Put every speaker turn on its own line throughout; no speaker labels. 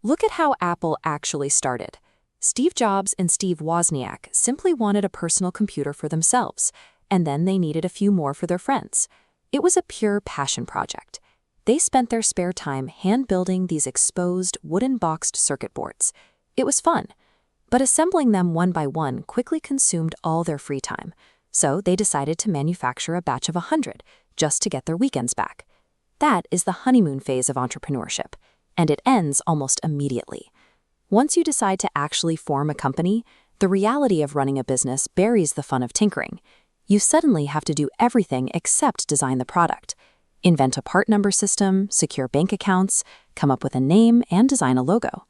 Look at how Apple actually started. Steve Jobs and Steve Wozniak simply wanted a personal computer for themselves, and then they needed a few more for their friends. It was a pure passion project. They spent their spare time hand-building these exposed, wooden-boxed circuit boards. It was fun, but assembling them one by one quickly consumed all their free time, so they decided to manufacture a batch of 100 just to get their weekends back. That is the honeymoon phase of entrepreneurship, and it ends almost immediately. Once you decide to actually form a company, the reality of running a business buries the fun of tinkering. You suddenly have to do everything except design the product. Invent a part number system, secure bank accounts, come up with a name, and design a logo.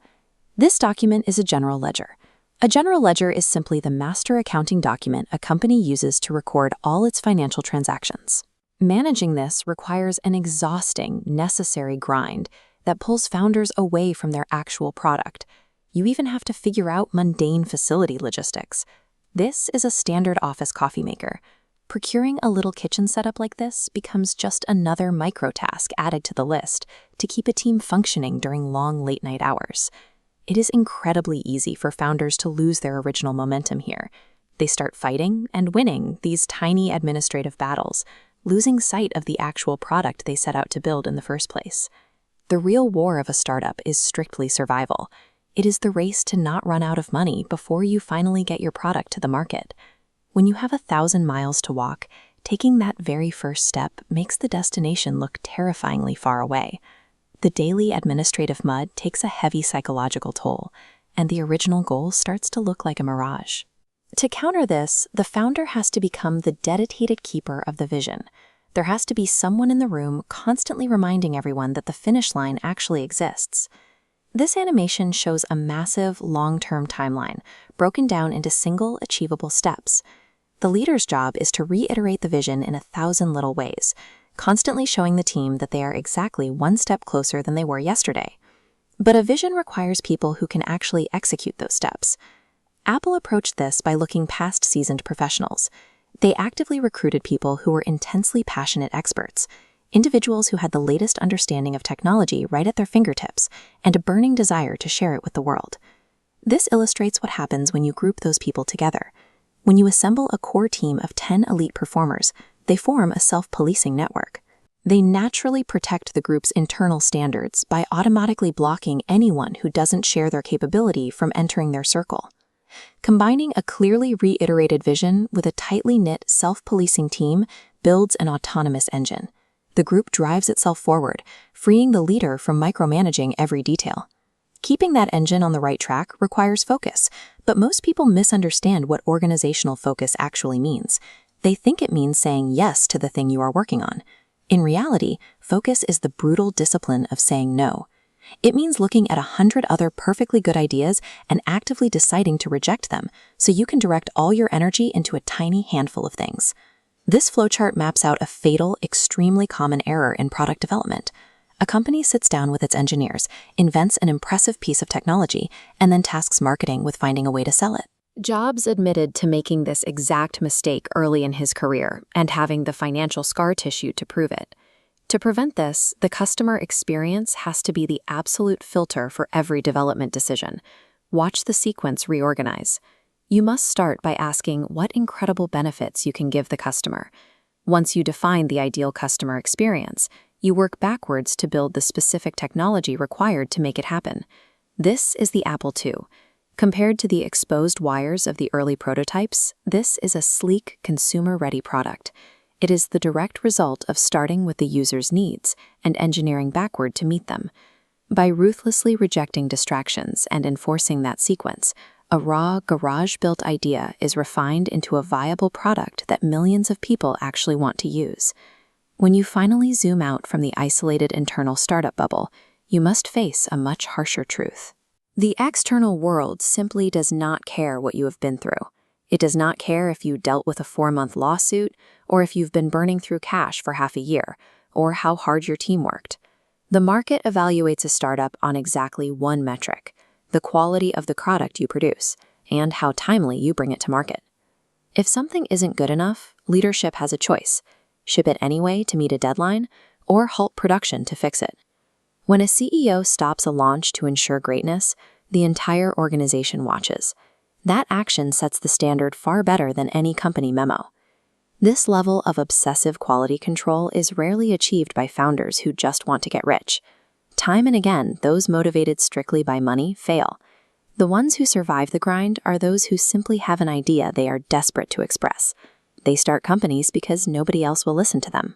This document is a general ledger. A general ledger is simply the master accounting document a company uses to record all its financial transactions. Managing this requires an exhausting, necessary grind that pulls founders away from their actual product. You even have to figure out mundane facility logistics. This is a standard office coffee maker. Procuring a little kitchen setup like this becomes just another micro-task added to the list to keep a team functioning during long late-night hours. It is incredibly easy for founders to lose their original momentum here. They start fighting and winning these tiny administrative battles, losing sight of the actual product they set out to build in the first place. The real war of a startup is strictly survival. It is the race to not run out of money before you finally get your product to the market. When you have 1,000 miles to walk, taking that very first step makes the destination look terrifyingly far away. The daily administrative mud takes a heavy psychological toll, and the original goal starts to look like a mirage. To counter this, the founder has to become the dedicated keeper of the vision. There has to be someone in the room constantly reminding everyone that the finish line actually exists. This animation shows a massive, long-term timeline, broken down into single, achievable steps. The leader's job is to reiterate the vision in 1,000 little ways, constantly showing the team that they are exactly one step closer than they were yesterday. But a vision requires people who can actually execute those steps. Apple approached this by looking past seasoned professionals. They actively recruited people who were intensely passionate experts, individuals who had the latest understanding of technology right at their fingertips and a burning desire to share it with the world. This illustrates what happens when you group those people together. When you assemble a core team of 10 elite performers, they form a self-policing network. They naturally protect the group's internal standards by automatically blocking anyone who doesn't share their capability from entering their circle. Combining a clearly reiterated vision with a tightly knit, self-policing team builds an autonomous engine. The group drives itself forward, freeing the leader from micromanaging every detail. Keeping that engine on the right track requires focus, but most people misunderstand what organizational focus actually means. They think it means saying yes to the thing you are working on. In reality, focus is the brutal discipline of saying no. It means looking at 100 other perfectly good ideas and actively deciding to reject them, so you can direct all your energy into a tiny handful of things. This flowchart maps out a fatal, extremely common error in product development. A company sits down with its engineers, invents an impressive piece of technology, and then tasks marketing with finding a way to sell it. Jobs admitted to making this exact mistake early in his career and having the financial scar tissue to prove it. To prevent this, the customer experience has to be the absolute filter for every development decision. Watch the sequence reorganize. You must start by asking what incredible benefits you can give the customer. Once you define the ideal customer experience, you work backwards to build the specific technology required to make it happen. This is the Apple II. Compared to the exposed wires of the early prototypes, this is a sleek, consumer-ready product. It is the direct result of starting with the user's needs and engineering backward to meet them. By ruthlessly rejecting distractions and enforcing that sequence, a raw, garage-built idea is refined into a viable product that millions of people actually want to use. When you finally zoom out from the isolated internal startup bubble, you must face a much harsher truth. The external world simply does not care what you have been through. It does not care if you dealt with a 4-month lawsuit, or if you've been burning through cash for half a year, or how hard your team worked. The market evaluates a startup on exactly one metric: the quality of the product you produce, and how timely you bring it to market. If something isn't good enough, leadership has a choice: ship it anyway to meet a deadline, or halt production to fix it. When a CEO stops a launch to ensure greatness, the entire organization watches. That action sets the standard far better than any company memo. This level of obsessive quality control is rarely achieved by founders who just want to get rich. Time and again, those motivated strictly by money fail. The ones who survive the grind are those who simply have an idea they are desperate to express. They start companies because nobody else will listen to them.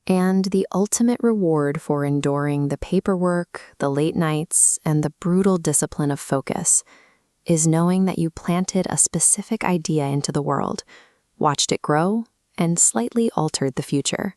And the ultimate reward for enduring the paperwork, the late nights, and the brutal discipline of focus is knowing that you planted a specific idea into the world, watched it grow, and slightly altered the future.